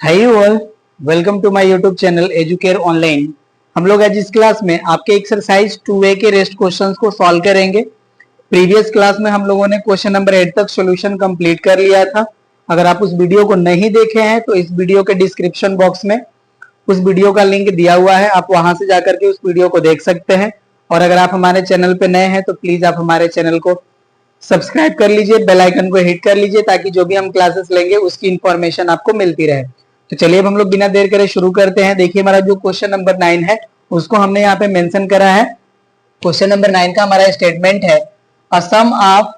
Hi all, welcome to my YouTube channel Educare online. हम लोग आज इस क्लास में आपके एक्सरसाइज 2A के रेस्ट क्वेश्चंस को सॉल्व करेंगे। प्रीवियस क्लास में हम लोगों ने क्वेश्चन नंबर 8 तक सॉल्यूशन कंप्लीट कर लिया था। अगर आप उस वीडियो को नहीं देखे हैं तो इस वीडियो के डिस्क्रिप्शन बॉक्स में उस वीडियो का लिंक दिया हुआ है, आप वहां से जाकर के उस वीडियो को देख सकते हैं। और अगर आप हमारे चैनल पे नए हैं तो प्लीज आप हमारे चैनल को सब्सक्राइब कर लीजिए, बेल आइकन को हिट कर लीजिए ताकि जो भी हम क्लासेस लेंगे उसकी इंफॉर्मेशन आपको मिलती रहे। तो चलिए अब हम लोग बिना देर करे शुरू करते हैं। देखिए हमारा जो क्वेश्चन नंबर 9 है उसको हमने यहाँ पे मेंशन करा है। क्वेश्चन नंबर 9 का हमारा स्टेटमेंट है, a sum of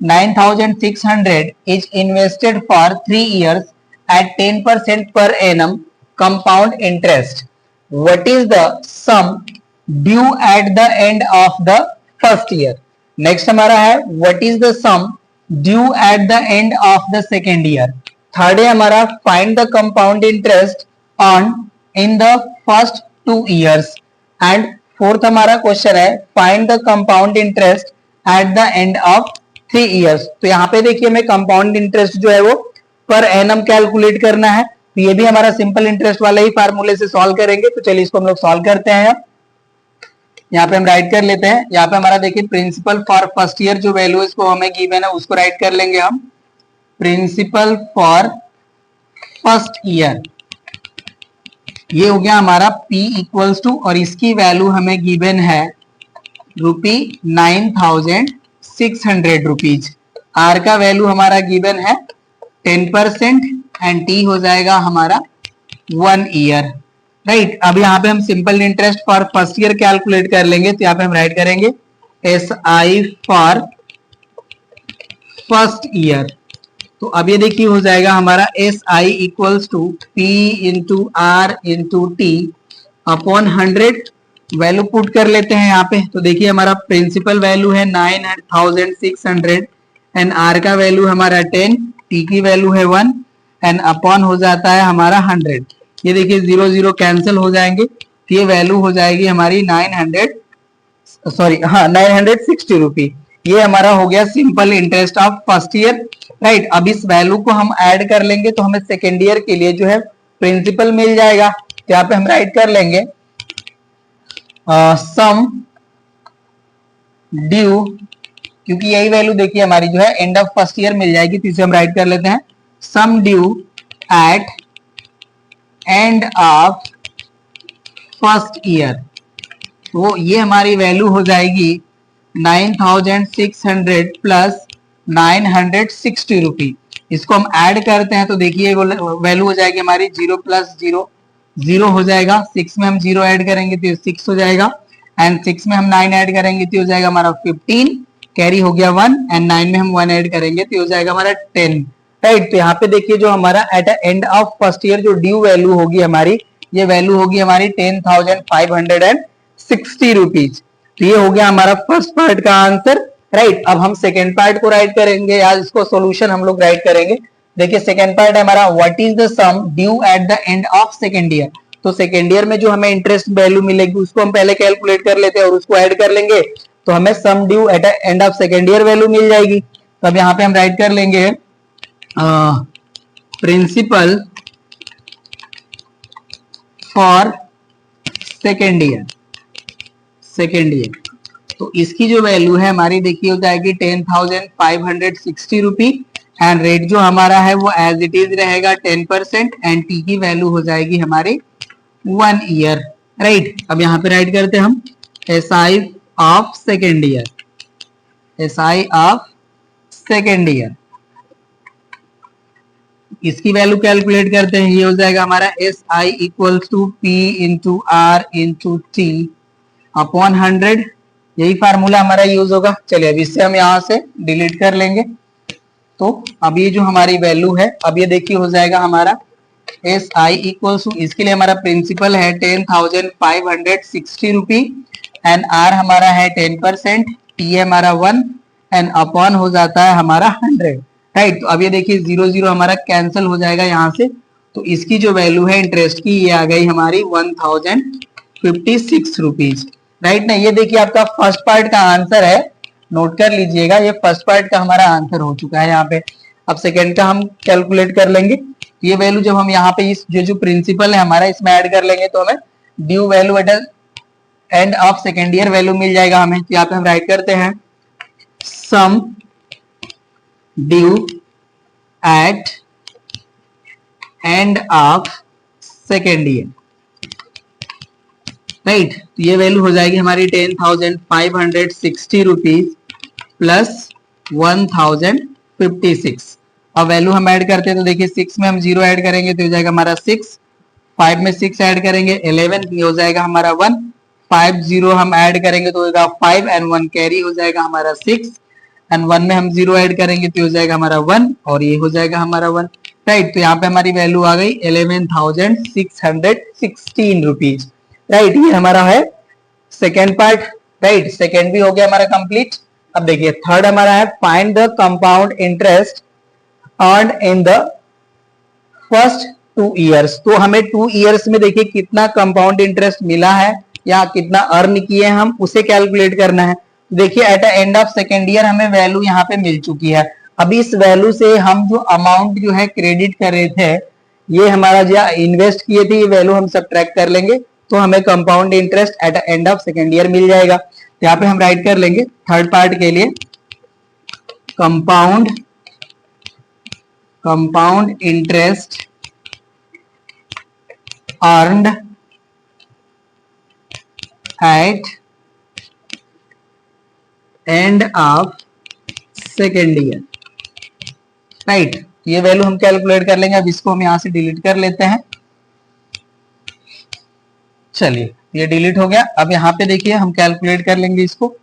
9600 is invested for 3 years at 10% per annum compound interest. What is the sum due at the end of the first year? Next हमारा है, what is the sum due at the end of the second year? Third है हमारा, find the compound interest on in the first 2 years. And fourth हमारा question है, find the compound interest at the end of 3 years. तो यहाँ पे देखिए हमें compound interest जो है वो पर एनम कैलकुलेट करना है। तो ये भी हमारा सिंपल इंटरेस्ट वाला ही फार्मूले से सॉल्व करेंगे। तो चलिए इसको हम लोग सॉल्व करते हैं। यहाँ पे हम राइट कर लेते हैं। यहाँ पे हमारा देखिए प्रिंसिपल फॉर फर्स्ट ईयर जो वैल्यू इसको हमें गिवन है उसको राइट कर लेंगे हम। प्रिंसिपल फॉर फर्स्ट ईयर ये हो गया हमारा P इक्वल्स टू, और इसकी वैल्यू हमें गिवन है ₹9600 रुपीज। R का वैल्यू हमारा गिवन है 10% एंड T हो जाएगा हमारा 1 year, राइट। अब यहाँ पे हम simple interest for first year calculate कर लेंगे। तो यहाँ पे हम राइट करेंगे SI फॉर फर्स्ट ईयर। तो अब ये देखिए हो जाएगा हमारा SI equals to P into R into T upon 100। Value put कर लेते हैं यहाँ पे। तो देखिए हमारा प्रिंसिपल वैल्यू है 9600 एंड R का वैल्यू हमारा 10, T की वैल्यू है 1 एंड अपॉन हो जाता है हमारा 100। ये देखिए 0 0 कैंसिल हो जाएंगे। तो ये वैल्यू हो जाएगी हमारी 960 रुपी। ये हमारा हो गया simple interest of first year, right. अब इस वैल्यू को हम ऐड कर लेंगे तो हमें सेकेंड ईयर के लिए जो है प्रिंसिपल मिल जाएगा। तो यहाँ पे हम राइट कर लेंगे सम ड्यू, क्योंकि यही वैल्यू देखिए हमारी जो है एंड ऑफ फर्स्ट ईयर मिल जाएगी। तो इसे हम राइट कर लेते हैं sum due at end of first year. तो ये हमारी वैल्यू हो जाएगी 9600 प्लस 960 रुपी। इसको हम ऐड करते हैं तो देखिए वैल्यू हो जाएगी हमारी 0 प्लस 0 0 हो जाएगा। 6 में हम 0 ऐड करेंगे तो 6 हो जाएगा एंड 6 में हम 9 ऐड करेंगे तो हो जाएगा हमारा 15, कैरी हो गया 1 एंड 9 में हम 1 ऐड करेंगे तो हो जाएगा हमारा 10, राइट। तो यहाँ पे देखिए जो हमारा at end of first year जो ड्यू वैल्यू होगी हमारी, ये वैल्यू होगी हमारी 10,560 रुपीज। तो ये हो गया हमारा फर्स्ट पार्ट का आंसर, राइट। अब हम सेकेंड पार्ट को राइट करेंगे, आज इसको सॉल्यूशन हम लोग राइट करेंगे। देखिए सेकेंड पार्ट है हमारा, what is the sum due at the end of second year. तो सेकेंड ईयर में जो हमें इंटरेस्ट वैल्यू मिलेगी उसको हम पहले कैलकुलेट कर लेते हैं और उसको ऐड कर लेंगे तो हमें sum due at end of second year value मिल जाएगी। तो अब यहाँ पे हम राइट कर लेंगे प्रिंसिपल फॉर सेकेंड ईयर। तो इसकी जो वैल्यू है हमारी देखिए हो जाएगी 10,560 रुपी एंड रेट जो हमारा है वो एज इट इज रहेगा 10% एंड टी की वैल्यू हो जाएगी हमारी 1 year, राइट। अब यहाँ पे राइट करते हैं हम SI ऑफ सेकेंड ईयर। इसकी वैल्यू कैलकुलेट करते हैं। ये हो जाएगा हमारा SI equals to P into R into T upon 100। यही फार्मूला हमारा यूज होगा। चलिए अब इससे हम यहाँ से डिलीट कर लेंगे। तो अब ये जो हमारी वैल्यू है, अब ये देखिए हो जाएगा हमारा SI इक्वल्स टू, इसके लिए हमारा प्रिंसिपल है 10,560 रुपी एंड R हमारा है 10%, T हमारा 1 एंड अपॉन हो जाता है हमारा 100, राइट। तो अब ये देखिए 0 0 हमारा कैंसिल हो जाएगा यहाँ से। तो इसकी जो वैल्यू है इंटरेस्ट की ये आ गई हमारी 1056 रुपीज, राइट ना। ये देखिए आपका फर्स्ट पार्ट का आंसर है, नोट कर लीजिएगा। ये फर्स्ट पार्ट का हमारा आंसर हो चुका है यहाँ पे। अब सेकेंड का हम कैलकुलेट कर लेंगे। ये वैल्यू जब हम यहाँ पे इस जो प्रिंसिपल है हमारा इसमें ऐड कर लेंगे तो हमें due value at end of second year value मिल जाएगा हमें। तो यहाँ पे हम राइट करते हैं sum due at end of second year, right. तो ये वैल्यू हो जाएगी हमारी 10,560 रुपीज प्लस 1,056। अब वैल्यू हम ऐड करते हैं तो देखिए 6 में हम 0 ऐड करेंगे तो हो जाएगा हमारा 6, 5 में 6 ऐड करेंगे 11, ये हो जाएगा हमारा 1, 5 0 हम ऐड करेंगे तो होगा 5 एंड 1 कैरी हो जाएगा हमारा 6, एंड 1 में हम 0 ऐड करेंगे तो हो जाएगा हमारा 1 और ये हो जाएगा हमारा 1, राइट। तो यहाँ पे हमारी वैल्यू आ गई 11,616 रुपीज, राइट। ये हमारा है सेकेंड पार्ट, राइट। सेकेंड भी हो गया हमारा कंप्लीट। अब देखिए थर्ड हमारा है find the compound interest earn in the first 2 years. तो हमें 2 ईयर्स में देखिए कितना कंपाउंड इंटरेस्ट मिला है या कितना अर्न किए हम उसे कैलकुलेट करना है। देखिए at the end of second year हमें वैल्यू यहाँ पे मिल चुकी है। अब इस वैल्यू से हम जो अमाउंट जो है क्रेडिट कर रहे थे, ये हमारा जो इन्वेस्ट किए थे ये वैल्यू हम सब्ट्रैक्ट कर लेंगे तो हमें compound interest at the end of second year मिल जाएगा। तो यहाँ पे हम राइट कर लेंगे थर्ड पार्ट के लिए compound interest earned at end of second year, right. ये वैल्यू हम कैलकुलेट कर लेंगे। अब इसको हम यहां से डिलीट कर लेते हैं। चलिए ये डिलीट हो गया। अब यहाँ पे देखिए हम कैलकुलेट कर लेंगे इसको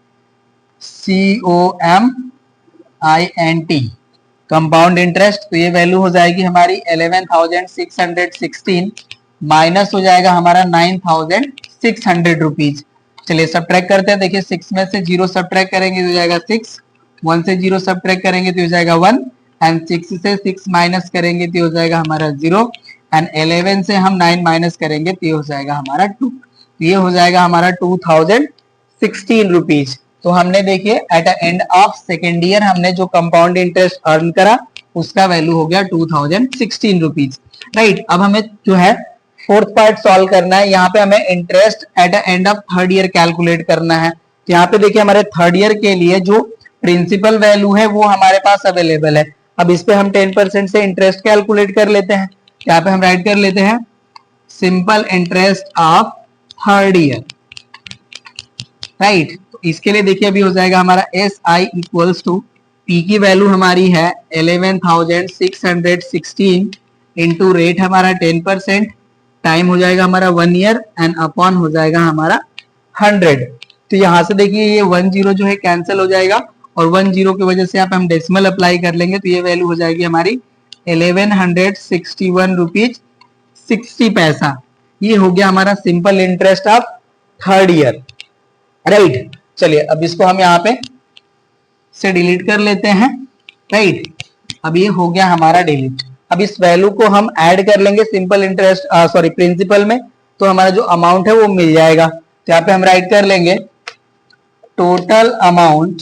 COMINT कंपाउंड इंटरेस्ट। तो ये वैल्यू हो जाएगी हमारी 11,616 माइनस हो जाएगा हमारा 9,600 रुपीज। चलिए सब्ट्रैक्ट करते हैं। देखिए 6 में से 0 सब्ट्रैक्ट करेंगे तो हो जाएगा 6, 1 से 0 सब्ट्रैक्ट करेंगे तो हो जाएगा 1, एंड 6 से 6 माइनस करेंगे तो हो जाएगा हमारा 0, एंड 11 से हम 9 माइनस करेंगे तो हो जाएगा हमारा 2। तो ये हो जाएगा हमारा 2,016 रुपीज। तो हमने देखिए at the end of second year हमने जो कंपाउंड इंटरेस्ट अर्न करा उसका वैल्यू हो गया 2,016 रुपीज, राइट। अब हमें जो है फोर्थ पार्ट सॉल्व करना है। यहाँ पे हमें interest at the end of third year calculate करना है। तो यहाँ पे देखिए हमारे थर्ड ईयर के लिए जो प्रिंसिपल वैल्यू है वो हमारे पास अवेलेबल है। अब इस पे हम 10% से इंटरेस्ट कैलकुलेट कर लेते हैं। यहाँ पे हम राइट कर लेते हैं simple interest of third year, right. तो इसके लिए देखिए अभी हो जाएगा हमारा SI इक्वल्स टू P की वैल्यू हमारी है 11,616 इंटू रेट हमारा 10%, टाइम हो जाएगा हमारा 1 ईयर, एंड अपॉन हो जाएगा हमारा 100। तो यहाँ से देखिए ये 1 0 जो है कैंसिल हो जाएगा और 1 0 की वजह से यहाँ पे हम डेसिमल अप्लाई कर लेंगे तो ये वैल्यू हो जाएगी हमारी 1161 रुपीज 60 पैसा। ये हो गया हमारा simple interest of third year, right. चलिए अब इसको हम यहाँ पे से डिलीट कर लेते हैं, राइट। अब ये हो गया हमारा डिलीट। अब इस वैल्यू को हम ऐड कर लेंगे सिंपल इंटरेस्ट प्रिंसिपल में तो हमारा जो अमाउंट है वो मिल जाएगा। तो यहाँ पे हम राइट कर लेंगे total amount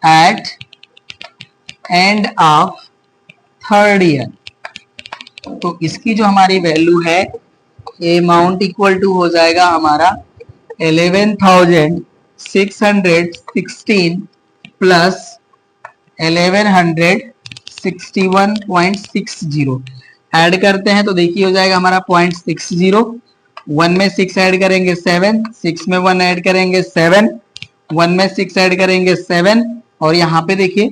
at end of third year. तो इसकी जो हमारी वैल्यू है अमाउंट इक्वल टू हो जाएगा हमारा 11,616 प्लस 1161.60 ऐड करते हैं तो देखिए हो जाएगा हमारा 0.60। 1 में 6 ऐड करेंगे 7, 6 में 1 ऐड करेंगे 7, 1 में 6 ऐड करेंगे 7, और यहाँ पे देखिए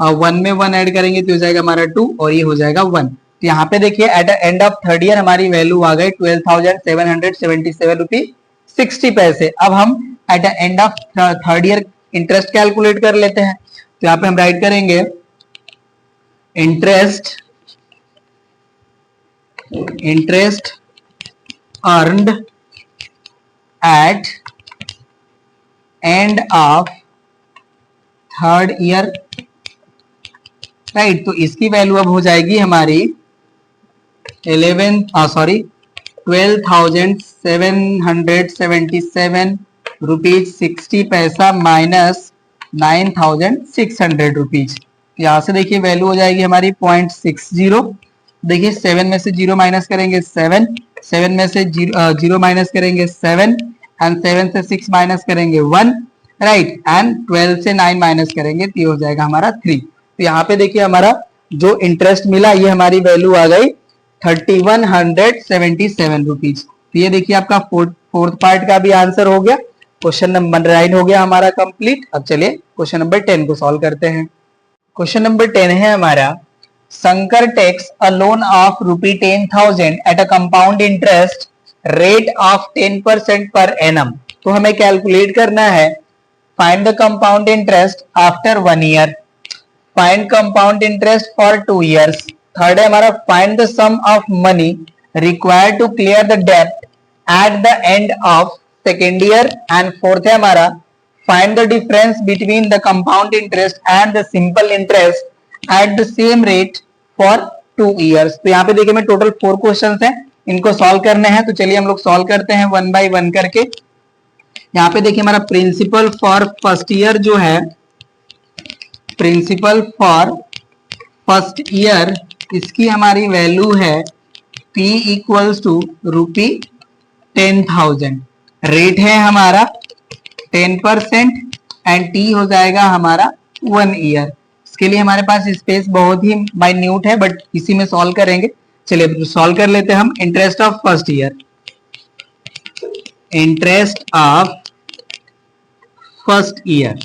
1 में 1 ऐड करेंगे तो हो जाएगा हमारा 2 और ये हो जाएगा 1। तो यहाँ पे देखिए at the end of third year हमारी वैल्यू आ गई 12,777 रुपीज 60 पैसे। अब हम at the end of third year interest calculate कर लेते हैं। तो यहाँ पे हम राइट करेंगे interest earned at end of third year, right. तो इसकी वैल्यू अब हो जाएगी हमारी 12,777 रुपीज 60 पैसा माइनस 9,600 रुपीज। यहाँ से देखिए वैल्यू हो जाएगी हमारी 0.60। देखिए 7 में से 0 माइनस करेंगे 7, 7 में से 0 माइनस करेंगे 7 एंड 7 से 6 माइनस करेंगे 1, राइट, एंड 12 से 9 माइनस करेंगे तो ये हो जाएगा हमारा 3। तो यहाँ पे देखिए हमारा जो इंटरेस्ट मिला ये हमारी वैल्यू आ गई 3177 रुपीज। तो ये देखिए आपका फोर्थ पार्ट का भी आंसर हो गया। क्वेश्चन नंबर 9 हो गया हमारा कंप्लीट। अब चलिए क्वेश्चन नंबर 10 को सॉल्व करते हैं। क्वेश्चन नंबर 10 है हमारा, Shankar takes a loan of ₹10,000 at a compound interest rate of 10% per annum. तो हमें कैलकुलेट करना है find the compound interest after 1 year, find compound interest for 2 years. Third है हमारा find the sum of money required to clear the डेब्ट at the end of second year. And fourth है हमारा find the difference between the compound interest and the simple interest at the same rate for 2 years. तो यहाँ पे देखिए मैं total 4 questions हैं, इनको सॉल्व करने हैं। तो चलिए हम लोग सॉल्व करते हैं 1 बाय 1 करके। यहाँ पे देखिए हमारा प्रिंसिपल फॉर फर्स्ट ईयर जो है, प्रिंसिपल फॉर फर्स्ट ईयर, इसकी हमारी वैल्यू है P इक्वल्स टू ₹10,000। रेट है हमारा 10% एंड T हो जाएगा हमारा 1 ईयर। इसके लिए हमारे पास स्पेस बहुत ही माइन्यूट है, बट इसी में सॉल्व करेंगे। चलिए सॉल्व कर लेते हैं हम। Interest of first year, interest of first year,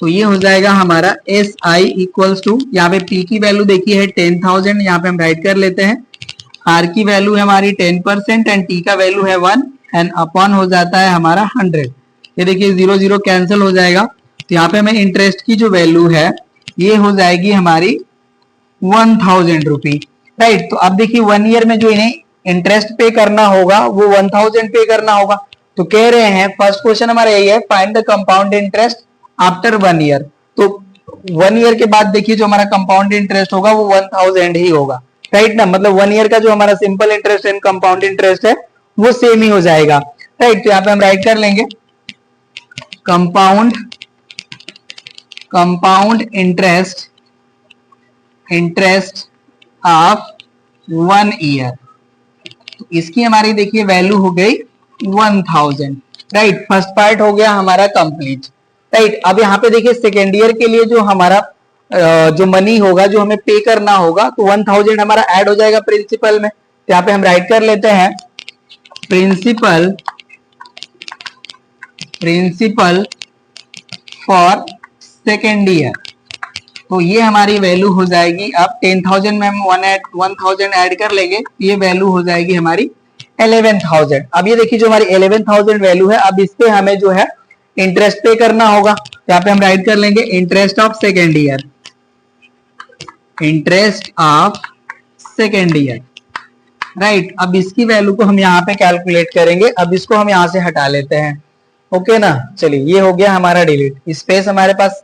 तो ये हो जाएगा हमारा SI इक्वल्स टू, यहाँ पे P की वैल्यू देखिए है 10,000, यहाँ पे हम राइट कर लेते हैं। R की वैल्यू है हमारी 10% एंड T का वैल्यू है 1 एंड अपॉन हो जाता है हमारा 100। ये देखिए 0 0 कैंसिल हो जाएगा। तो यहाँ पे हमें इंटरेस्ट की जो वैल्यू है ये हो जाएगी हमारी 1,000 रुपी, राइट। तो अब देखिए 1 ईयर में जो इन्हें इंटरेस्ट पे करना होगा वो 1,000 पे करना होगा। तो कह रहे हैं फर्स्ट क्वेश्चन हमारा यही है, find the compound interest after 1 year. तो 1 ईयर के बाद देखिए जो हमारा कंपाउंड इंटरेस्ट होगा वो 1,000 ही होगा, राइट ना। मतलब 1 ईयर का जो हमारा simple interest and compound interest है वो सेम ही हो जाएगा, राइट। तो यहाँ पे हम राइट कर लेंगे कंपाउंड इंटरेस्ट ऑफ 1 ईयर। तो इसकी हमारी देखिए वैल्यू हो गई 1,000, राइट। फर्स्ट पार्ट हो गया हमारा कंप्लीट, राइट। अब यहाँ पे देखिए सेकेंड ईयर के लिए जो हमारा जो मनी होगा जो हमें पे करना होगा, तो 1,000 हमारा ऐड हो जाएगा प्रिंसिपल में। तो यहाँ पे हम राइट कर लेते हैं प्रिंसिपल फॉर सेकेंड ईयर। तो ये हमारी वैल्यू हो जाएगी, अब 10,000 में हम 1,000 ऐड कर लेंगे, ये वैल्यू हो जाएगी हमारी 11,000। अब ये देखिए जो हमारी 11,000 वैल्यू है, अब इस पे हमें जो है इंटरेस्ट पे करना होगा। तो यहाँ पे हम राइट कर लेंगे interest of second year, interest of second year, right. अब इसकी वैल्यू को हम यहाँ पे कैलकुलेट करेंगे। अब इसको हम यहाँ से हटा लेते हैं, ओके ना। चलिए ये हो गया हमारा डिलीट, स्पेस हमारे पास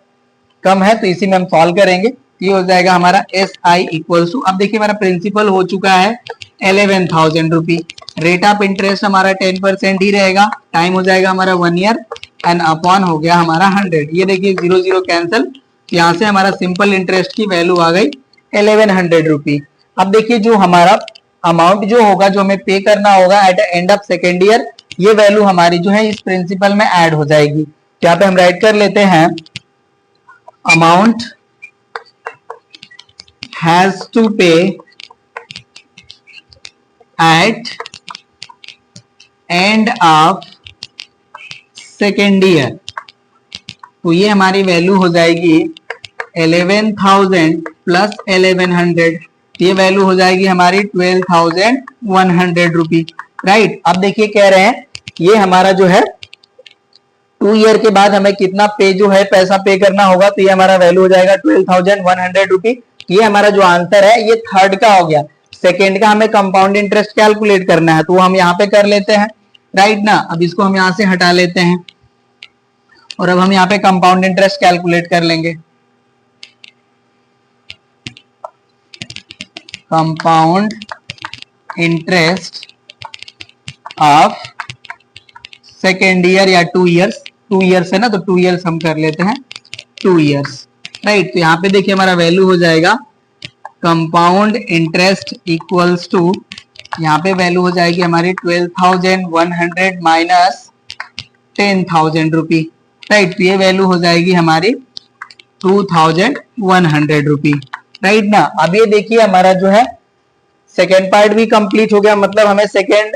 कम है तो इसी में हम सॉल्व करेंगे। ये हो जाएगा हमारा SI इक्वल्स टू, अब देखिए हमारा प्रिंसिपल हो चुका है 11,000 रुपी, रेट ऑफ इंटरेस्ट हमारा 10% ही रहेगा, टाइम हो जाएगा हमारा 1 ईयर एंड अपॉन हो गया हमारा 100। ये देखिए 0 0 कैंसिल, यहाँ से हमारा सिंपल इंटरेस्ट की वैल्यू आ गई 1100 रुपी। अब देखिए जो हमारा अमाउंट जो होगा जो हमें पे करना होगा at end of second year, ये वैल्यू हमारी जो है इस प्रिंसिपल में ऐड हो जाएगी। यहाँ पे हम राइट कर लेते हैं amount has to pay at end of second year. तो ये हमारी वैल्यू हो जाएगी 11,000 प्लस 1100, ये वैल्यू हो जाएगी हमारी 12,100 रुपी, राइट। अब देखिए कह रहे हैं ये हमारा जो है 2 ईयर के बाद हमें कितना पे जो है पैसा पे करना होगा, तो ये हमारा वैल्यू हो जाएगा 12,100 रुपी। ये हमारा जो आंसर है ये थर्ड का हो गया। सेकेंड का हमें कंपाउंड इंटरेस्ट कैलकुलेट करना है, तो हम यहाँ पे कर लेते हैं, राइट ना। अब इसको हम यहाँ से हटा लेते हैं और अब हम यहाँ पे कंपाउंड इंटरेस्ट कैलकुलेट कर लेंगे। Compound interest of second year या 2 ईयर्स, 2 ईयर्स है ना, तो 2 ईयर्स हम कर लेते हैं 2 ईयर्स, राइट। तो यहाँ पे देखिए हमारा वैल्यू हो जाएगा कंपाउंड इंटरेस्ट इक्वल्स टू, यहाँ पे वैल्यू हो जाएगी हमारी 12,100 माइनस 10,000 रुपी, राइट। तो ये वैल्यू हो जाएगी हमारी 2,100 रुपी, राइट ना। अब ये देखिए हमारा जो है सेकेंड पार्ट भी कंप्लीट हो गया, मतलब हमें सेकेंड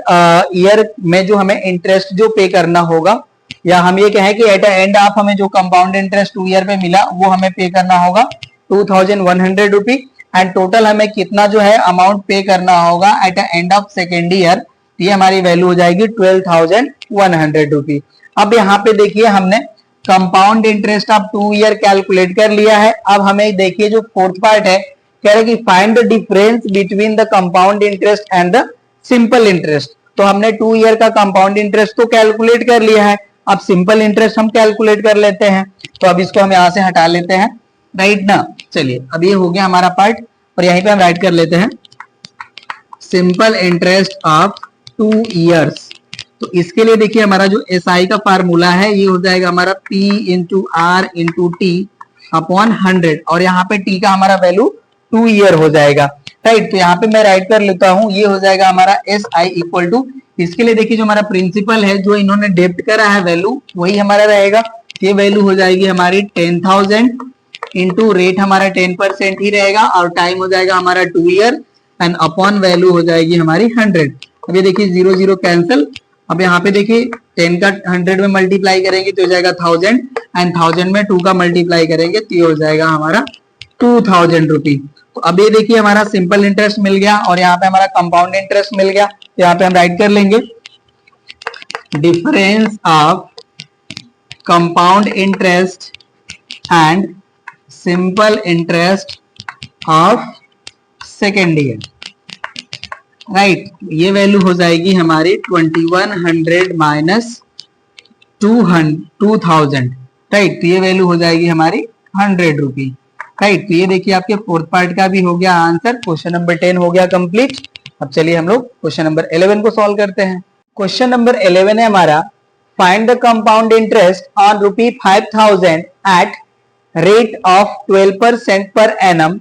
ईयर में जो हमें इंटरेस्ट जो पे करना होगा, या हम ये कहें कि एट एंड ऑफ हमें जो कंपाउंड इंटरेस्ट 2 ईयर पे मिला वो हमें पे करना होगा 2,100 रुपी, एंड टोटल हमें कितना जो है अमाउंट पे करना होगा at end of second year, ये हमारी वैल्यू हो जाएगी 12,100 रुपी। अब यहाँ पे देखिए हमने compound interest of 2 year calculate कर लिया है। अब हमें देखिए जो फोर्थ पार्ट है, कह रहे कि find the difference between the compound interest and the simple interest. तो हमने 2 ईयर का कंपाउंड इंटरेस्ट तो कैलकुलेट कर लिया है, अब सिंपल इंटरेस्ट हम कैलकुलेट कर लेते हैं। तो अब इसको हम यहाँ से हटा लेते हैं, राइट ना। चलिए अब ये हो गया हमारा पार्ट, और यहीं पे हम राइट कर लेते हैं सिंपल इंटरेस्ट ऑफ 2 ईयर्स। तो इसके लिए देखिए हमारा जो SI का फार्मूला है ये हो जाएगा हमारा P into R into T upon 100, और यहाँ पे T का हमारा वैल्यू 2 ईयर हो जाएगा, राइट। तो यहाँ पे मैं राइट कर लेता हूँ, ये हो जाएगा हमारा SI इक्वल टू, इसके लिए देखिए जो हमारा प्रिंसिपल है जो इन्होंने डेप्ट करा है वैल्यू वही हमारा रहेगा, ये वैल्यू हो जाएगी हमारी 10,000 इंटू रेट हमारा 10% ही रहेगा, और टाइम हो जाएगा हमारा 2 ईयर, एंड अपॉन वैल्यू हो जाएगी हमारी 100। अब ये देखिए 0 0 कैंसिल, अब यहाँ पे देखिए 10 का 100 में मल्टीप्लाई करेंगे तो हो जाएगा 1000, एंड 1000 में 2 का मल्टीप्लाई करेंगे तो ये हो जाएगा हमारा 2,000 रुपी। तो अब ये देखिए हमारा सिंपल इंटरेस्ट मिल गया और यहाँ पे हमारा कंपाउंड इंटरेस्ट मिल गया, तो यहाँ पे हम राइट कर लेंगे difference of compound interest and simple interest of second year, right. ये वैल्यू हो जाएगी हमारी 2100 माइनस 2,000, राइट। तो ये वैल्यू हो जाएगी हमारी 100 रुपी, राइट। तो ये देखिए आपके फोर्थ पार्ट का भी हो गया आंसर, क्वेश्चन नंबर 10 हो गया कंप्लीट। अब चलिए हम लोग क्वेश्चन नंबर 11 को सॉल्व करते हैं। क्वेश्चन नंबर 11 है हमारा, find the compound interest on rupee 5,000 at rate of 12% per annum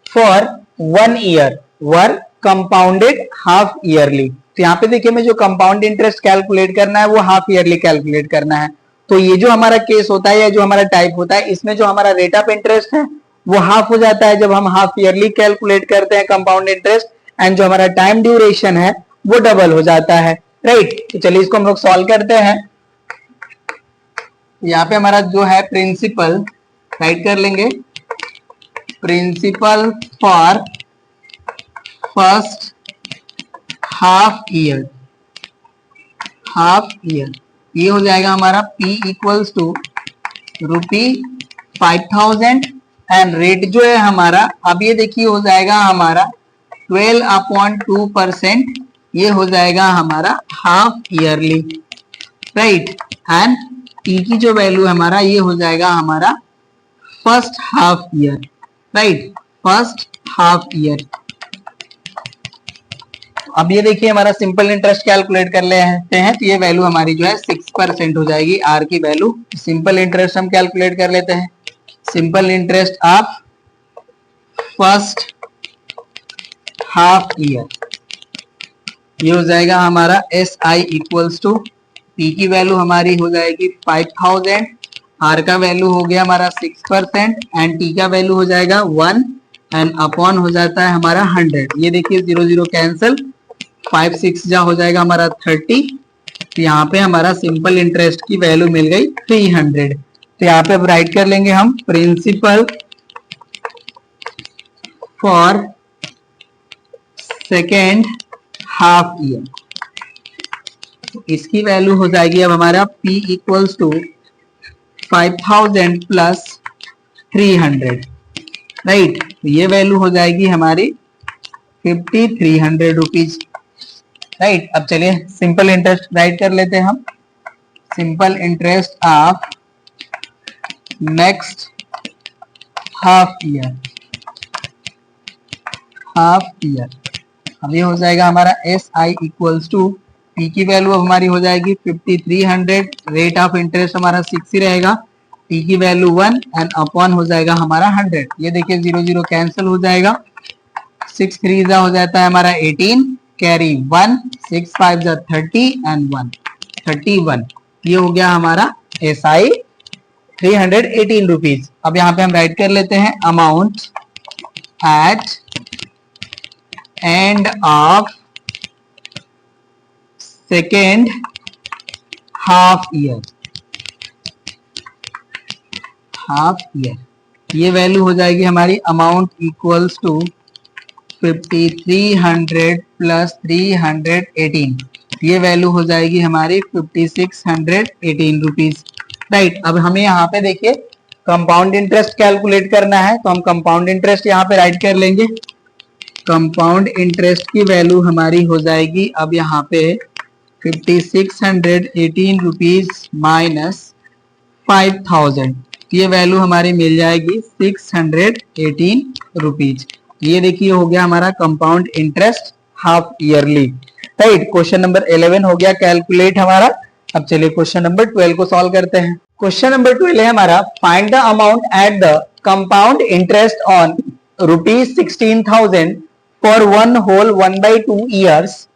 for 1 year were compounded half yearly. तो यहाँ पे देखिए मैं जो कंपाउंड इंटरेस्ट कैलकुलेट करना है वो हाफ ईयरली कैलकुलेट करना है। तो ये जो हमारा केस होता है या जो हमारा टाइप होता है, इसमें जो हमारा रेट ऑफ इंटरेस्ट है वो हाफ हो जाता है जब हम हाफ ईयरली कैलकुलेट करते हैं कंपाउंड इंटरेस्ट, एंड जो हमारा टाइम ड्यूरेशन है वो डबल हो जाता है, राइट। तो चलिए इसको हम लोग सॉल्व करते हैं। यहाँ पे हमारा जो है प्रिंसिपल राइट कर लेंगे, principal for first half year, ये हो जाएगा हमारा P equals to rupee 5,000, and rate जो है हमारा, अब ये देखिए हो जाएगा हमारा 12/2%, ये हो जाएगा हमारा half yearly, right. And T की जो वैल्यू हमारा ये हो जाएगा हमारा first half year, right, first half year. अब ये देखिए हमारा सिंपल इंटरेस्ट कैलकुलेट कर लेते हैं, तो ये वैल्यू हमारी जो है 6% हो जाएगी, आर की वैल्यू। सिंपल इंटरेस्ट हम कैलकुलेट कर लेते हैं, simple interest of first half year, ये हो जाएगा हमारा SI इक्वल्स टू P की वैल्यू हमारी हो जाएगी 5,000, R का वैल्यू हो गया हमारा 6%, एंड T का वैल्यू हो जाएगा 1, एंड अपॉन हो जाता है हमारा 100। ये देखिए 0 0 कैंसिल, 5 6 जा हो जाएगा हमारा 30। तो यहाँ पे हमारा सिंपल इंटरेस्ट की वैल्यू मिल गई 300। तो यहाँ पे अब राइट कर लेंगे हम principal for second half year, इसकी वैल्यू हो जाएगी अब हमारा P equals to 5,000 plus 300, right. ये वैल्यू हो जाएगी हमारी 5,300 रुपीज, राइट। अब चलिए सिंपल इंटरेस्ट राइट कर लेते हैं हम, simple interest of next half year, अब ये हो जाएगा हमारा SI इक्वल्स टू पी की वैल्यू अब हमारी हो जाएगी 5300, रेट ऑफ इंटरेस्ट हमारा 6 ही रहेगा, टी की वैल्यू 1 एंड अपॉन हो जाएगा हमारा 100। ये देखिए 0 0 कैंसिल हो जाएगा, 6 3 जा हो जाता है हमारा 18, कैरी 1, 6 5 जा 30 एंड 1 31। ये हो गया हमारा SI 318 रुपीज। अब यहाँ पे हम राइट कर लेते हैं amount at end of second half year, ये वैल्यू हो जाएगी हमारी अमाउंट इक्वल्स टू 5300 प्लस 318, ये वैल्यू हो जाएगी हमारी 5618 रुपीज। राइट, अब हमें यहाँ पे देखिए कंपाउंड इंटरेस्ट कैलकुलेट करना है, तो हम कंपाउंड इंटरेस्ट यहाँ पे राइट कर लेंगे। कंपाउंड इंटरेस्ट की वैल्यू हमारी हो जाएगी अब यहाँ पे 5618 रुपीज माइनस 5000, ये वैल्यू हमारी मिल जाएगी 618 रुपीज। ये देखिए हो गया हमारा compound interest half yearly. Right, question number 11 हो गया कैलकुलेट हमारा। अब चलिए क्वेश्चन नंबर 12 को सॉल्व करते हैं। क्वेश्चन नंबर 12 है हमारा, find the amount at the compound interest on rupees 16,000 for 1 whole 1/2 years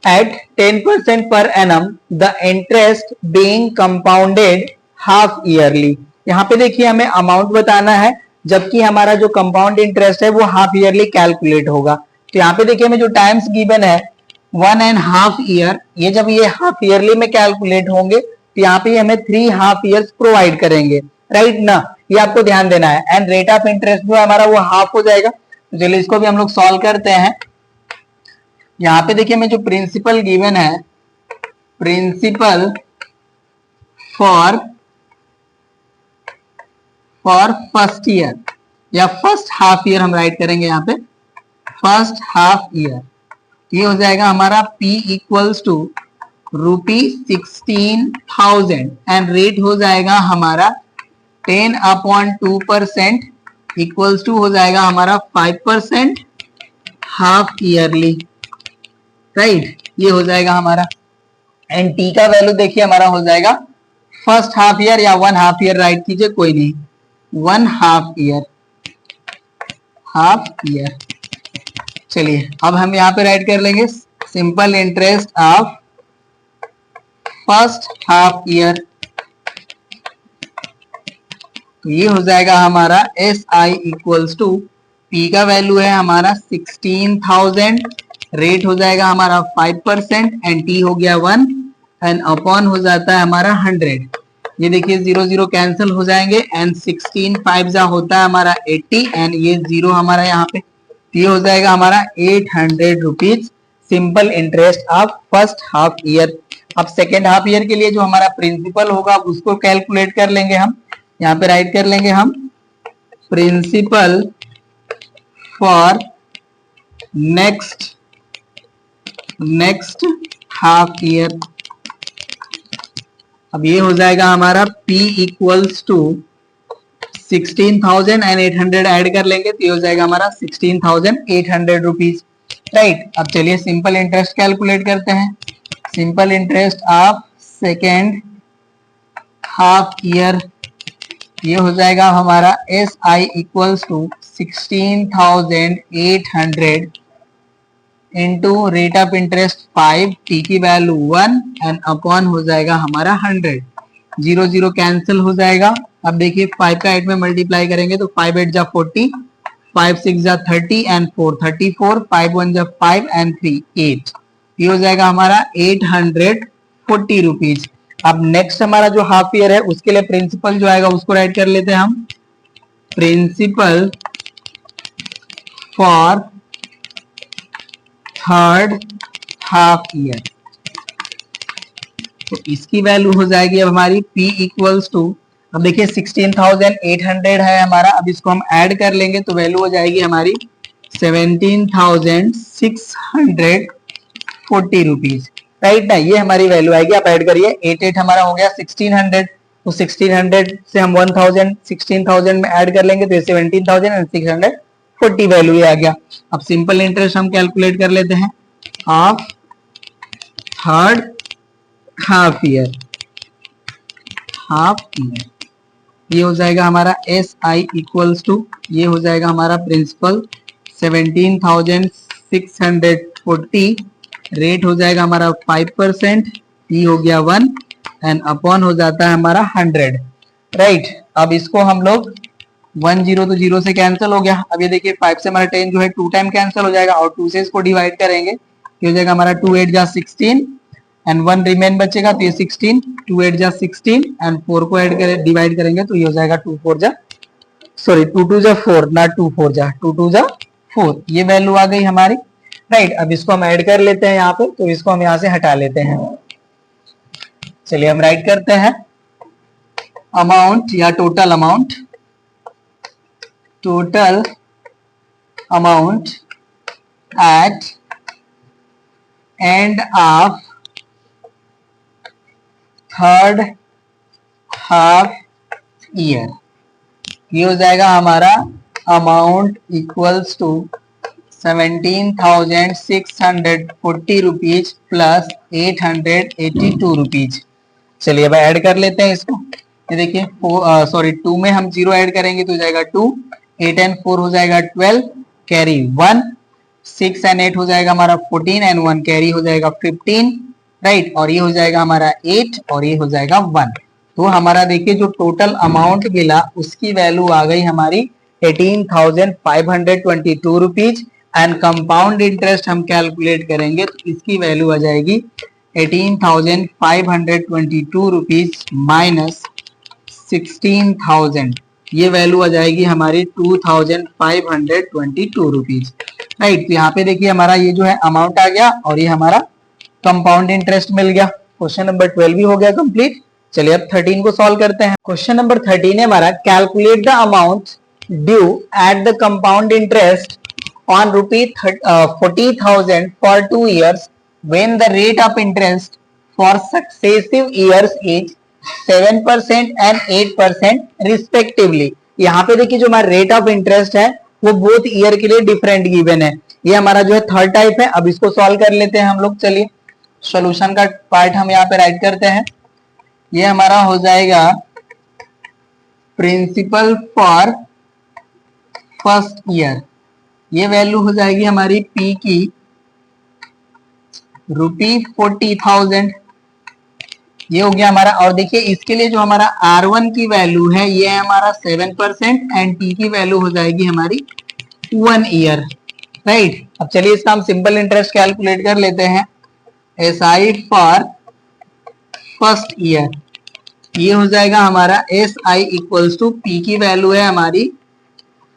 at 10% per annum, the interest being compounded half yearly। यहाँ पे देखिए हमें अमाउंट बताना है, जबकि हमारा जो कंपाउंड इंटरेस्ट है वो हाफ ईयरली कैलकुलेट होगा। तो यहाँ पे देखिए हमें जो टाइम्स गिवन है 1.5 ईयर, ये जब ये हाफ ईयरली में कैलकुलेट होंगे तो यहाँ पे हमें 3 हाफ ईयर्स प्रोवाइड करेंगे। राइट ना, ये आपको ध्यान देना है। एंड रेट ऑफ इंटरेस्ट जो हमारा वो हाफ हो जाएगा। तो चलिए इसको भी हम लोग सॉल्व करते हैं। यहाँ पे देखिए हमें जो प्रिंसिपल गिवन है, प्रिंसिपल फॉर फर्स्ट ईयर या फर्स्ट हाफ ईयर हम राइट करेंगे यहाँ पे फर्स्ट हाफ ईयर। ये हो जाएगा हमारा P equals to ₹16,000 and rate हो जाएगा हमारा 10/2% इक्वल्स टू हो जाएगा हमारा 5% हाफ ईयरली। राइट, ये हो जाएगा हमारा। एंड टी का वैल्यू देखिए हमारा हो जाएगा फर्स्ट हाफ ईयर या 1 हाफ ईयर राइट कीजिए, कोई नहीं, 1 हाफ ईयर, चलिए अब हम यहाँ पे राइट कर लेंगे simple interest of first half year. तो ये हो जाएगा हमारा SI इक्वल्स टू P का वैल्यू है हमारा 16,000, रेट हो जाएगा हमारा 5% एंड T हो गया 1 एंड अपॉन हो जाता है हमारा 100। ये देखिए 0 0 कैंसिल हो जाएंगे एंड 16 5 जा होता है हमारा 80 एंड ये 0 हमारा यहाँ पे, ये हो जाएगा हमारा 800 rupees simple interest of first half year. अब सेकेंड हाफ ईयर के लिए जो हमारा प्रिंसिपल होगा उसको कैलकुलेट कर लेंगे हम। यहाँ पे राइट कर लेंगे हम principal for next half year. अब ये हो जाएगा हमारा P equals to 16,000 and 800 add कर लेंगे तो ये हो जाएगा हमारा 16,800 रुपीज। राइट, अब चलिए सिंपल इंटरेस्ट कैलकुलेट करते हैं। Simple interest of second half year, ये हो जाएगा हमारा SI equals to 16,800 into rate of interest 5, T की वैल्यू 1 एंड अपॉन हो जाएगा हमारा 100। 0 0 कैंसिल हो जाएगा। अब देखिए 5 का 8 में मल्टीप्लाई करेंगे तो 5 8 जा 40, 5 6 जा 30 एंड 4 34, 5 1 जा 5 एंड 3 8। ये हो जाएगा हमारा 840 रुपीज। अब नेक्स्ट हमारा जो हाफ ईयर है उसके लिए प्रिंसिपल जो आएगा उसको राइट कर लेते हैं हम। Principal for third half year, तो इसकी वैल्यू हो जाएगी अब हमारी P इक्वल्स टू, अब देखिए 16,800 है हमारा, अब इसको हम ऐड कर लेंगे तो वैल्यू हो जाएगी हमारी 17,640 रुपीज। राइट ना, ये हमारी वैल्यू आएगी। आप ऐड करिए 8 8 हमारा हो गया 1600, तो 1600 से हम 1000 16,000 में ऐड कर लेंगे तो ये 17,640 वैल्यू आ गया। अब सिंपल इंटरेस्ट हम कैलकुलेट कर लेते हैं ऑफ थर्ड हाफ ईयर, ये हो जाएगा हमारा एस आई इक्वल्स टू, ये हो जाएगा हमारा प्रिंसिपल 17,640, रेट हो जाएगा हमारा 5%, टी हो गया 1 एंड अपॉन हो जाता है हमारा 100, राइट। अब इसको हम लोग 10 तो 0 से कैंसिल हो गया। अब ये देखिए 5 से हमारा 10 जो है 2 टाइम कैंसिल हो जाएगा और 2 से इसको डिवाइड करेंगे, ये हो जाएगा हमारा 2 8 जा 16 एंड 1 रिमेन बचेगा, तो ये 16, 2 8 जा 16 एंड 4 को ऐड करें डिवाइड करेंगे तो ये हो जाएगा 2 4 जा 2 2 जा 4 ना 2 4 जा 2 2 जा 4, ये वैल्यू आ गई हमारी, राइट। अब इसको हम ऐड कर लेते हैं यहाँ पे, तो इसको हम यहाँ से हटा लेते हैं। चलिए हम राइट करते हैं अमाउंट या total amount at end of third half year, ये हो जाएगा हमारा amount equals to 17,640 rupees plus 882 rupees. चलिए अब ऐड कर लेते हैं इसको। ये देखिए 2 में हम 0 ऐड करेंगे तो हो जाएगा 2, 8 एंड 4 हो जाएगा 12, कैरी 1, 6 एंड 8 हो जाएगा हमारा 14 एंड 1 कैरी हो जाएगा 15, राइट। और ये हो जाएगा हमारा 8 और ये हो जाएगा 1। तो हमारा देखिए जो टोटल अमाउंट मिला उसकी वैल्यू आ गई हमारी 18,522 रुपीज एंड कंपाउंड इंटरेस्ट हम कैलकुलेट करेंगे तो इसकी वैल्यू आ जाएगी 18,522 रुपीज माइनस 16,000, ये वैल्यू आ जाएगी हमारी 2,522 रुपीज, राइट। तो यहाँ पे देखिए हमारा ये जो है अमाउंट आ गया और ये हमारा कंपाउंड इंटरेस्ट मिल गया। क्वेश्चन नंबर 12 भी हो गया कंप्लीट। चलिए अब 13 को सॉल्व करते हैं। क्वेश्चन नंबर 13 है हमारा, calculate the amount due at the compound interest on ₹40,000 for 2 years when the rate of interest for successive years is 7% and 8% respectively। यहाँ पे देखिए जो हमारा रेट ऑफ इंटरेस्ट है वो बोथ ईयर के लिए डिफरेंट गिवन है। ये हमारा जो है थर्ड टाइप है। अब इसको सॉल्व कर लेते हैं हम लोग। चलिए सॉल्यूशन का पार्ट हम यहाँ पे राइट करते हैं। ये हमारा हो जाएगा प्रिंसिपल फॉर फर्स्ट ईयर, ये वैल्यू हो जाएगी हमारी पी की ₹40,000, ये हो गया हमारा। और देखिए इसके लिए जो हमारा R1 की वैल्यू है ये है हमारा 7% एंड T की वैल्यू हो जाएगी हमारी 1 ईयर, राइट। अब चलिए इसका हम सिंपल इंटरेस्ट कैलकुलेट कर लेते हैं। SI फॉर फर्स्ट ईयर, ये हो जाएगा हमारा SI इक्वल्स टू P की वैल्यू है हमारी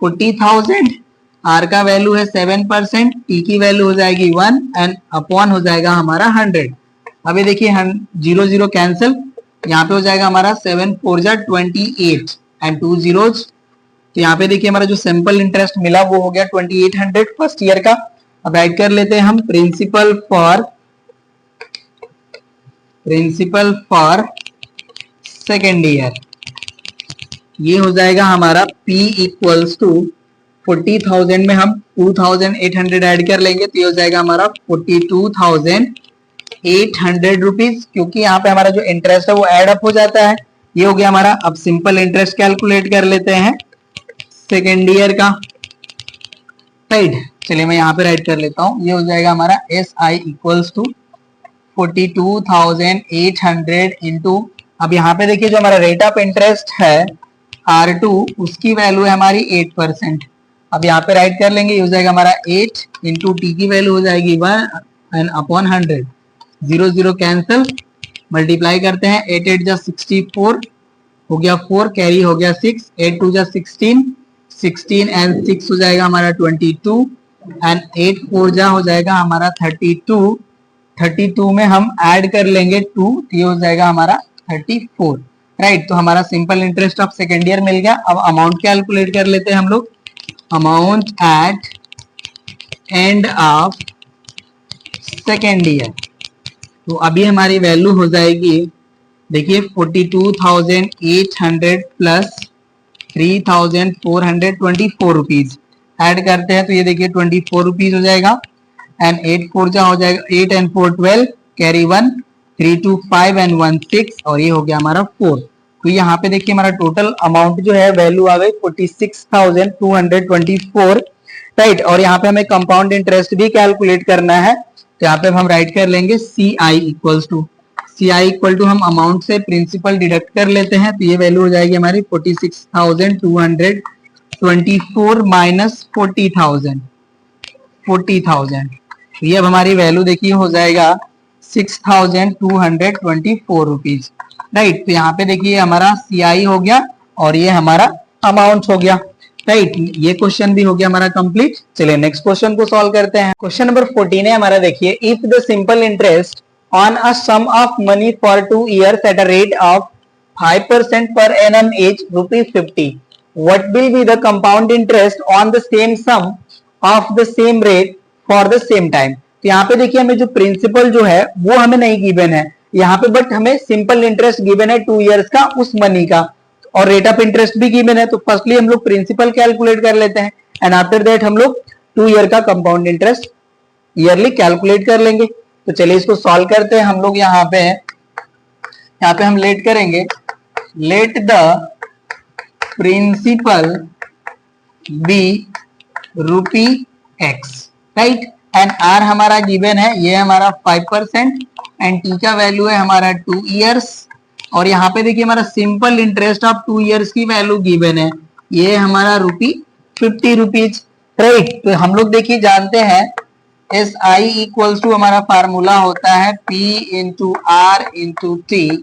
40,000, R का वैल्यू है 7%, T की वैल्यू हो जाएगी 1 एंड अपॉन हो जाएगा हमारा 100। अभी देखिए 0 0 कैंसिल, यहाँ पे हो जाएगा हमारा 7 4 जा 28 एंड 2 zeros। तो यहाँ पे देखिए हमारा जो सिंपल इंटरेस्ट मिला वो हो गया 2800 फर्स्ट ईयर का। अब ऐड कर लेते हैं हम प्रिंसिपल फॉर सेकेंड ईयर, ये हो जाएगा हमारा P इक्वल्स टू 40,000 में हम 2,800 ऐड कर लेंगे तो ये हो जाएगा हमारा 42,800 रुपीज, क्योंकि यहाँ पे हमारा जो इंटरेस्ट है वो ऐड अप हो जाता है। ये हो गया हमारा। अब सिंपल इंटरेस्ट कैलकुलेट कर लेते हैं सेकेंड ईयर का, राइट। चलिए मैं यहाँ पे राइट कर लेता हूँ। ये हो जाएगा हमारा SI इक्वल्स टू 42,800 इंटू, अब यहाँ पे देखिए जो हमारा रेट ऑफ इंटरेस्ट है R2 उसकी वैल्यू है हमारी 8%। अब यहाँ पे राइट कर लेंगे, ये हो जाएगा हमारा 8 इंटू T की वैल्यू हो जाएगी 1 एंड अपॉन 100। 0 0 कैंसिल, मल्टीप्लाई करते हैं। 8 8 जा 64 हो गया 4, कैरी हो गया 6, 8 2 जा 16, 16 एंड 6 हो जाएगा हमारा 22 एंड 8 4 जा हो जाएगा हमारा 32। 32 में हम ऐड कर लेंगे 2, ये हो जाएगा हमारा 34, राइट। तो हमारा simple interest of second year मिल गया। अब अमाउंट कैलकुलेट कर लेते हैं हम लोग। Amount at end of second year, तो अभी हमारी वैल्यू हो जाएगी देखिए 42,800 प्लस 3,424 रुपीज। ऐड करते हैं तो ये देखिए 24 रुपीज हो जाएगा एंड 8 4 जा हो जाएगा 8 एंड 4 12, कैरी 1, 3 2 5 एंड 1 6 और ये हो गया हमारा 4। तो यहाँ पे देखिए हमारा टोटल अमाउंट जो है वैल्यू आ गई 46,224, राइट। और यहाँ पे हमें कंपाउंड इंटरेस्ट भी कैलकुलेट करना है, तो यहाँ पे हम राइट कर लेंगे CI इक्वल टू हम अमाउंट से प्रिंसिपल डिडक्ट कर लेते हैं, तो ये वैल्यू हो जाएगी हमारी 46,224 माइनस 40,000। ये अब हमारी वैल्यू देखिए हो जाएगा 6,224 रुपीज, राइट। तो यहाँ पे देखिए हमारा CI हो गया और ये हमारा अमाउंट हो गया, राइट। ये क्वेश्चन भी हो गया हमारा कंप्लीट। चलिए नेक्स्ट क्वेश्चन को सॉल्व करते हैं। क्वेश्चन नंबर 14 है हमारा, देखिए if the simple interest on a sum of money for 2 years at a rate of 5% per annum is ₹50, what will be the compound interest on the same sum of the same rate for the same time। तो यहाँ पे देखिए हमें जो principal जो है वो हमें नहीं गिवन है यहाँ पे, बट हमें सिंपल इंटरेस्ट गिवन है 2 years का उस मनी का, और रेट ऑफ इंटरेस्ट भी गिवन है। तो फर्स्टली हम लोग प्रिंसिपल कैलकुलेट कर लेते हैं एंड आफ्टर दैट हम लोग 2 year का कंपाउंड इंटरेस्ट ईयरली कैलकुलेट कर लेंगे। तो चलिए इसको सॉल्व करते हैं हम लोग। यहाँ पे हम लेट करेंगे, let the principal be ₹x, right, and R हमारा गिवन है, ये हमारा 5% एंड टी का वैल्यू है हमारा 2 years। और यहाँ पे देखिए हमारा सिंपल इंटरेस्ट ऑफ 2 years की वैल्यू गिवन है, ये हमारा ₹50, राइट। तो हम लोग देखिए जानते हैं SI इक्वल्स टू हमारा फार्मूला होता है P into R into T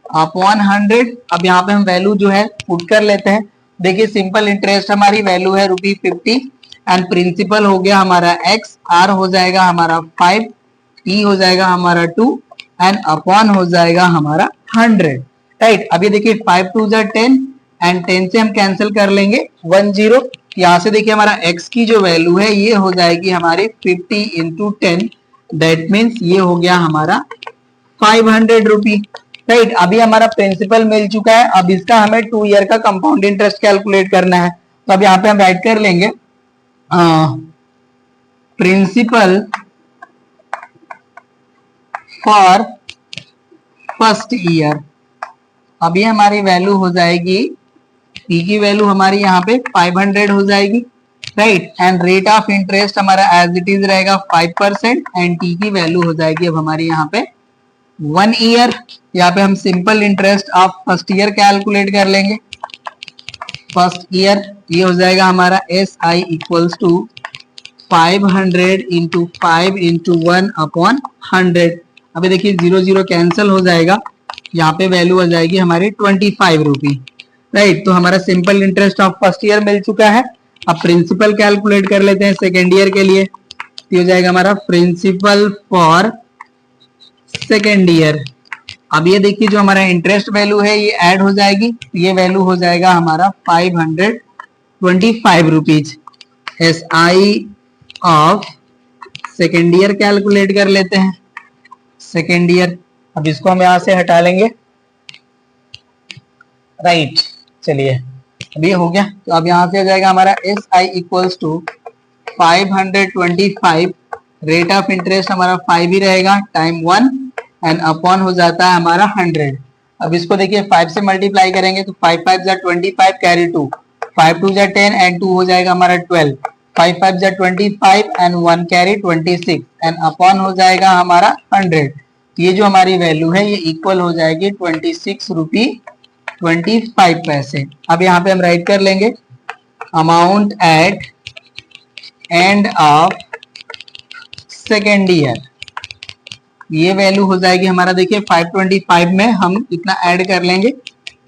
upon 100। अब यहाँ पे हम वैल्यू जो है पुट कर लेते हैं। देखिए सिंपल इंटरेस्ट हमारी वैल्यू है ₹50 एंड प्रिंसिपल हो गया हमारा X, R हो जाएगा हमारा 5, T हो जाएगा हमारा 2 एंड अपॉन हो जाएगा हमारा 100, राइट। अब ये देखिए 5 2 10 एंड 10 से हम कैंसिल कर लेंगे 10। यहाँ से देखिए हमारा x की जो वैल्यू है ये हो जाएगी हमारी 50 इंटू 10, दैट मीन्स ये हो गया हमारा 500 रुपी, राइट। अभी हमारा प्रिंसिपल मिल चुका है, अब इसका हमें 2 year का कंपाउंड इंटरेस्ट कैलकुलेट करना है। तो अब यहाँ पे हम राइट कर लेंगे प्रिंसिपल फॉर फर्स्ट ईयर। अभी हमारी वैल्यू हो जाएगी, P की वैल्यू हमारी यहाँ पे 500 हो जाएगी, right, and rate of interest हमारा एज इट इज रहेगा 5% एंड T की वैल्यू हो जाएगी अब हमारी यहाँ पे 1 year। यहाँ पे हम simple interest of first year calculate कर लेंगे। फर्स्ट ईयर ये हो जाएगा हमारा SI equals to 500 into 5 into 1 upon 100। अभी देखिए 0 कैंसिल हो जाएगा, यहाँ पे वैल्यू हो जाएगी हमारी 25 रुपी, राइट। तो हमारा simple interest of first year मिल चुका है। अब प्रिंसिपल कैलकुलेट कर लेते हैं सेकेंड ईयर के लिए। तो हो जाएगा हमारा प्रिंसिपल फॉर सेकेंड ईयर। अब ये देखिए जो हमारा इंटरेस्ट वैल्यू है ये ऐड हो जाएगी, ये वैल्यू हो जाएगा हमारा 525 rupees. SI of second year calculate कर लेते हैं, सेकेंड ईयर। अब इसको हम यहां से हटा लेंगे, राइट। चलिए अब ये हो गया, तो अब यहाँ से आ जाएगा हमारा SI equals to 525, rate of interest हमारा 5 ही रहेगा टाइम 1 एंड अपॉन हो जाता है हमारा 100। अब इसको देखिए 5 से मल्टीप्लाई करेंगे तो 5 5 जा 25 कैरी 2, 5 2 जा 10 एंड 2 हो जाएगा हमारा 12, 5 5 जा 25 एंड 1 कैरी 26 एंड अपॉन हो जाएगा हमारा 100। ये जो हमारी वैल्यू है ये इक्वल हो जाएगी 26 रुपी 25 पैसे। अब यहाँ पे हम राइट कर लेंगे amount at end of second year. ये वैल्यू हो जाएगी हमारा, देखिए 525 में हम इतना ऐड कर लेंगे,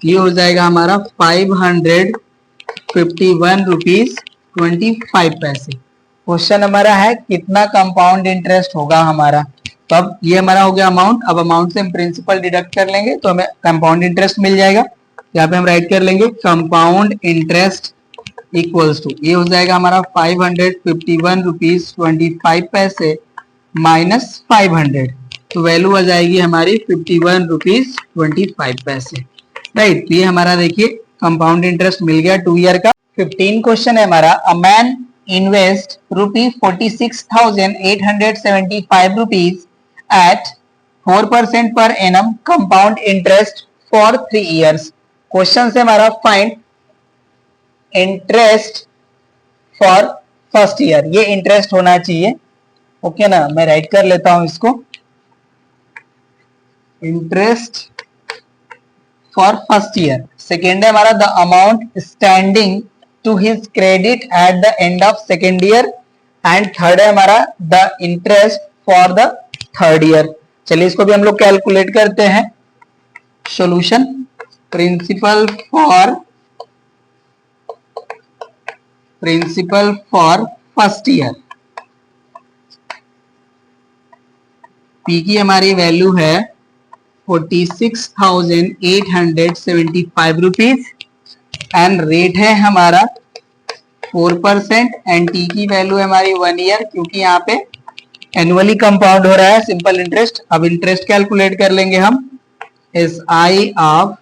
ये हो जाएगा हमारा 551 रुपीज 25 पैसे। क्वेश्चन हमारा है कितना कंपाउंड इंटरेस्ट होगा हमारा। तो अब ये हमारा हो गया अमाउंट। अब अमाउंट से हम प्रिंसिपल डिडक्ट कर लेंगे तो हमें कंपाउंड इंटरेस्ट मिल जाएगा। यहाँ पे हम राइट कर लेंगे कंपाउंड इंटरेस्ट इक्वल्स टू, ये हो जाएगा हमारा 551 रुपीज 25 पैसे माइनस 500, तो वैल्यू आ जाएगी हमारी 51 रुपीज 25 पैसे, राइट। ये हमारा देखिए कंपाउंड इंटरेस्ट मिल गया 2 ईयर का। 15 क्वेश्चन है हमारा, a man invest ₹46,875 rupees at 4% per annum compound interest for 3 years. Question से हमारा find interest for first year, ये इंटरेस्ट होना चाहिए। ओके ना, मैं राइट कर लेता हूं इसको, interest for first year. Second है हमारा the amount standing to his credit at the end of second year, and third है हमारा the interest for the third year. चलिए इसको भी हम लोग कैलकुलेट करते हैं। Solution, principal for first year, P की हमारी वैल्यू है 46,875 रुपीज, एंड रेट है हमारा 4%, एंड टी की वैल्यू है हमारी 1 ईयर, क्योंकि यहाँ पे एनुअली कंपाउंड हो रहा है सिंपल इंटरेस्ट। अब इंटरेस्ट कैलकुलेट कर लेंगे हम, S I of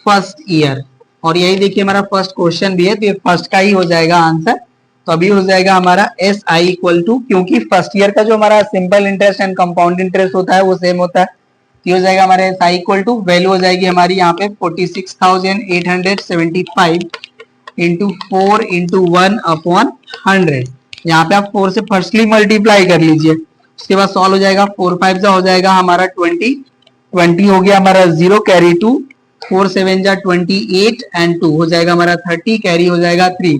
first year, और यही देखिए हमारा फर्स्ट क्वेश्चन भी है, तो ये फर्स्ट का ही हो जाएगा आंसर। तो अभी हो जाएगा हमारा एस आई इक्वल टू, क्योंकि फर्स्ट ईयर का जो हमारा simple interest and compound interest होता है वो सेम होता है, तो ये हो जाएगा हमारे S I equal to, value हो जाएगी हमारी यहाँ पे 46,875 इंटू 4 इंटू 1 अपॉन 100। यहाँ पे आप 4 से फर्स्टली मल्टीप्लाई कर लीजिए, उसके बाद सॉल्व हो जाएगा। 4 5 जा हो जाएगा हमारा 20, 20 हो गया हमारा 0 कैरी 2, 4 7 जा 28 एंड 2 हो जाएगा हमारा 30, कैरी हो जाएगा 3,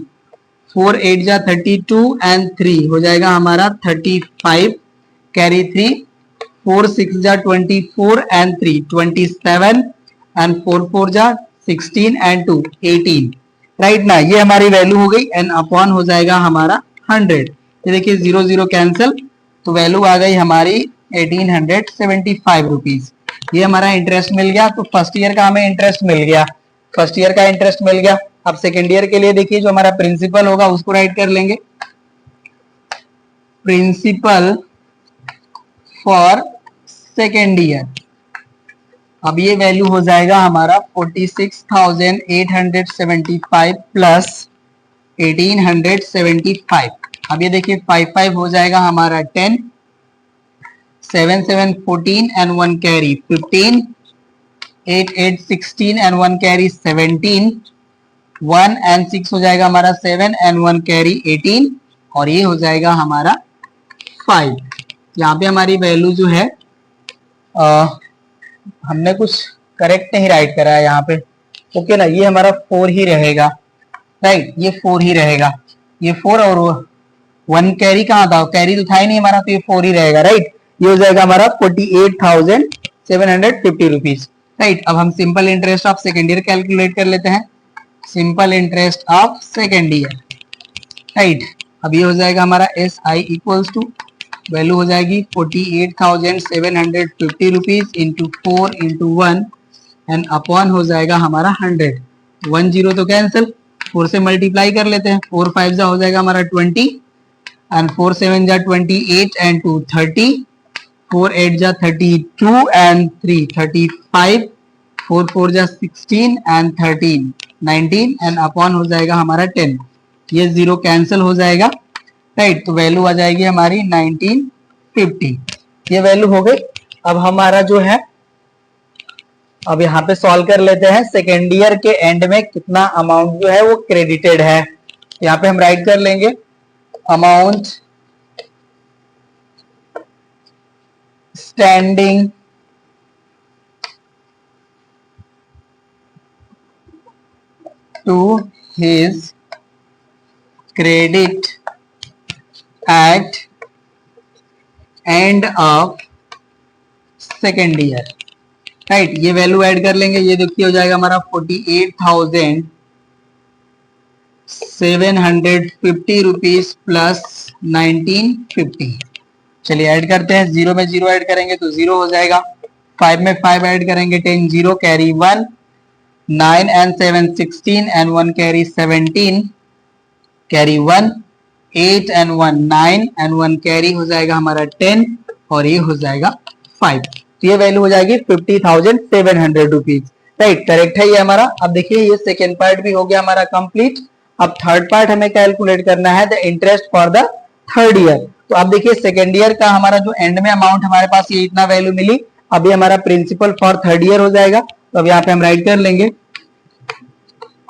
4 8 जा 32 एंड 3 हो जाएगा हमारा 35, कैरी 3, 4 6 जा 24 एंड 3 27 एंड 4 4 जा 16 एंड 2 18, राइट ना। ये हमारी वैल्यू हो गई, एंड अपॉन हो जाएगा हमारा 100। ये देखिए 0 0 कैंसिल, तो वैल्यू आ गई हमारी 1875 रुपीज। ये हमारा इंटरेस्ट मिल गया। तो फर्स्ट ईयर का हमें इंटरेस्ट मिल गया, फर्स्ट ईयर का इंटरेस्ट मिल गया। अब सेकेंड ईयर के लिए देखिए जो हमारा प्रिंसिपल होगा उसको राइट कर लेंगे, प्रिंसिपल फॉर सेकेंड ईयर। अब ये वैल्यू हो जाएगा हमारा 46,875 प्लस 1875। अब ये देखिए 5 5 हो जाएगा हमारा 10, 7 7 14 and 1 carry 15, 8 8 16 and 1 carry 17, 1 and 6 हो जाएगा हमारा 7 एंड 1 कैरी 18, और ये हो जाएगा हमारा 5। यहाँ पे हमारी वैल्यू जो है हमने कुछ करेक्ट नहीं राइट करा है यहाँ पे। ओके ना, ये हमारा 4 ही रहेगा, राइट, ये 4 ही रहेगा, ये 4 और 1 कैरी कहाँ था, कैरी तो था ही नहीं हमारा, तो ये 4 ही रहेगा, राइट। ये हो जाएगा हमारा 48,750 रुपीज, राइट। अब हम simple interest of second year calculate कर लेते हैं, simple interest of second year, right. अब ये हो जाएगा हमारा S I equals to, value हो जाएगी 48,750 rupees into 4 into 1 and upon हो जाएगा हमारा 100। 1 0 तो कैंसिल, 4 से मल्टीप्लाई कर लेते हैं, 4 5 जा हो जाएगा हमारा 20 एंड 4 7 जा 28 एंड 2 30, 4 8 जा 32 एंड 3 35, 4 4 जा 16 एंड 13 19 एंड अपॉन हो जाएगा हमारा 10। ये 0 कैंसिल हो जाएगा, राइट। तो वैल्यू आ जाएगी हमारी 1950। ये वैल्यू हो गई। अब हमारा जो है, अब यहाँ पे सॉल्व कर लेते हैं सेकेंड ईयर के एंड में कितना अमाउंट जो है वो क्रेडिटेड है। यहाँ पे हम राइट कर लेंगे amount standing to his credit at end of second year, right. ये वैल्यू ऐड कर लेंगे, ये देखिए हो जाएगा हमारा 48,750 रुपीज प्लस 1950। चलिए ऐड करते हैं, 0 में 0 ऐड करेंगे तो 0 हो जाएगा, 5 में 5 ऐड करेंगे 10 0 carry 1, 9 and 7 16 and 1 carry 17 carry 1, 8 and 1 9 and 1 carry हो जाएगा हमारा 10, और ये हो जाएगा 5। तो ये वैल्यू हो जाएगी 50,700 रुपीज, राइट। करेक्ट है ये हमारा। अब देखिए ये सेकेंड पार्ट भी हो गया हमारा कंप्लीट। अब थर्ड पार्ट हमें कैलकुलेट करना है the interest for the third year. तो अब देखिए सेकेंड ईयर का हमारा जो एंड में अमाउंट हमारे पास ये इतना वैल्यू मिली, अभी हमारा प्रिंसिपल फॉर थर्ड ईयर हो जाएगा। तो अब यहाँ पे हम राइट कर लेंगे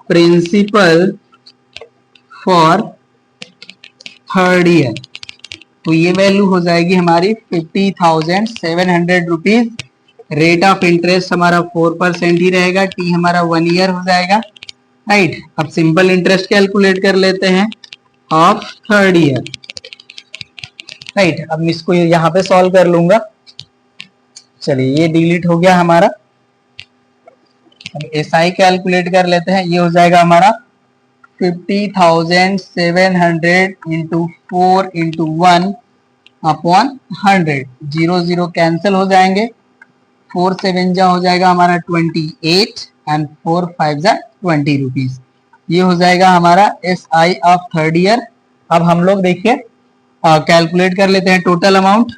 प्रिंसिपल फॉर थर्ड ईयर। तो ये वैल्यू हो जाएगी हमारी 50,700 रुपीज। रेट ऑफ इंटरेस्ट हमारा 4% ही रहेगा, टी हमारा 1 ईयर हो जाएगा, राइट। अब सिंपल इंटरेस्ट कैलकुलेट कर लेते हैं ऑफ थर्ड ईयर, राइट। अब इसको यहाँ पे सॉल्व कर लूंगा। चलिए ये डिलीट हो गया हमारा। अब एसआई कैलकुलेट कर लेते हैं। ये हो जाएगा हमारा 50,700 इंटू 4 इंटू 1 अपॉन 100। 0 0 कैंसिल हो जाएंगे। 4 7 जा हो जाएगा हमारा 28 एंड 4 5 जा 20 रुपीज। ये हो जाएगा हमारा एसआई ऑफ थर्ड ईयर। अब हम लोग देखिए कैलकुलेट कर लेते हैं total amount.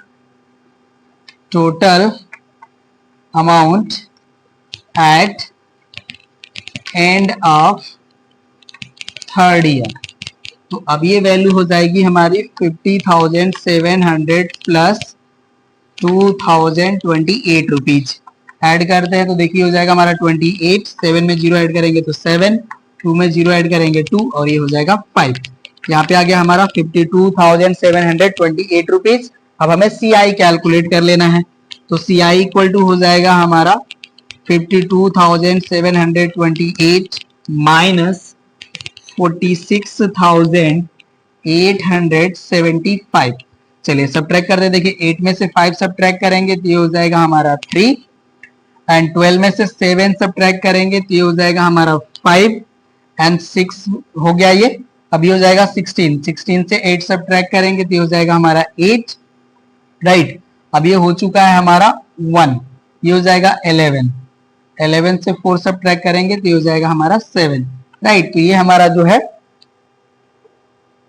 Total amount at end of third year. तो अब ये वैल्यू हो जाएगी हमारी 50,700 प्लस 2,028 रुपीज। ऐड करते हैं तो देखिए हो जाएगा हमारा 28, 7 में 0 ऐड करेंगे तो 7, 2 में 0 ऐड करेंगे 2 और ये हो जाएगा 5। यहाँ पे आ गया हमारा 52,728 रुपीज। अब हमें सीआई कैलकुलेट कर लेना है। तो सीआई इक्वल टू हो जाएगा हमारा 52,728 माइनस 46,875। चलिए सब्ट्रैक्ट करते हैं। देखिए 8 में से 5 सब्ट्रैक्ट करेंगे तो ये हो जाएगा हमारा 3 एंड 12 में से 7 सब्ट्रैक्ट करेंगे तो ये हो जाएगा हमारा 5 एंड 6 हो गया ये। अभी हो जाएगा 16। 16 से 8 सब्ट्रैक्ट करेंगे तो ये हो जाएगा हमारा 8, राइट। अब ये हो चुका है हमारा 1, ये हो जाएगा 11। 11 से 4 सब्ट्रैक्ट करेंगे तो ये हो जाएगा हमारा 7, राइट। तो ये हमारा जो है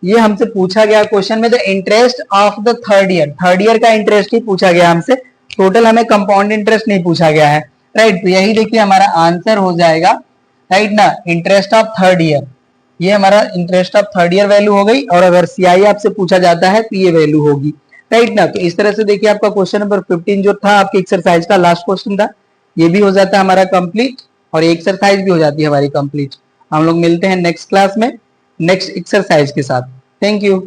ये हमसे पूछा गया क्वेश्चन में the interest of the third year. Third year का इंटरेस्ट ही पूछा गया हमसे, टोटल हमें कंपाउंड इंटरेस्ट नहीं पूछा गया है, राइट। तो यही देखिए हमारा आंसर हो जाएगा, राइट ना, इंटरेस्ट ऑफ थर्ड ईयर। ये हमारा interest of third year value हो गई। और अगर सीआई आपसे पूछा जाता है तो ये वैल्यू होगी, राइट ना। तो इस तरह से देखिए आपका क्वेश्चन नंबर 15 जो था आपकी एक्सरसाइज का लास्ट क्वेश्चन था, ये भी हो जाता है हमारा कंप्लीट और ये एक्सरसाइज भी हो जाती है हमारी कंप्लीट। हम लोग मिलते हैं नेक्स्ट क्लास में नेक्स्ट एक्सरसाइज के साथ। Thank you.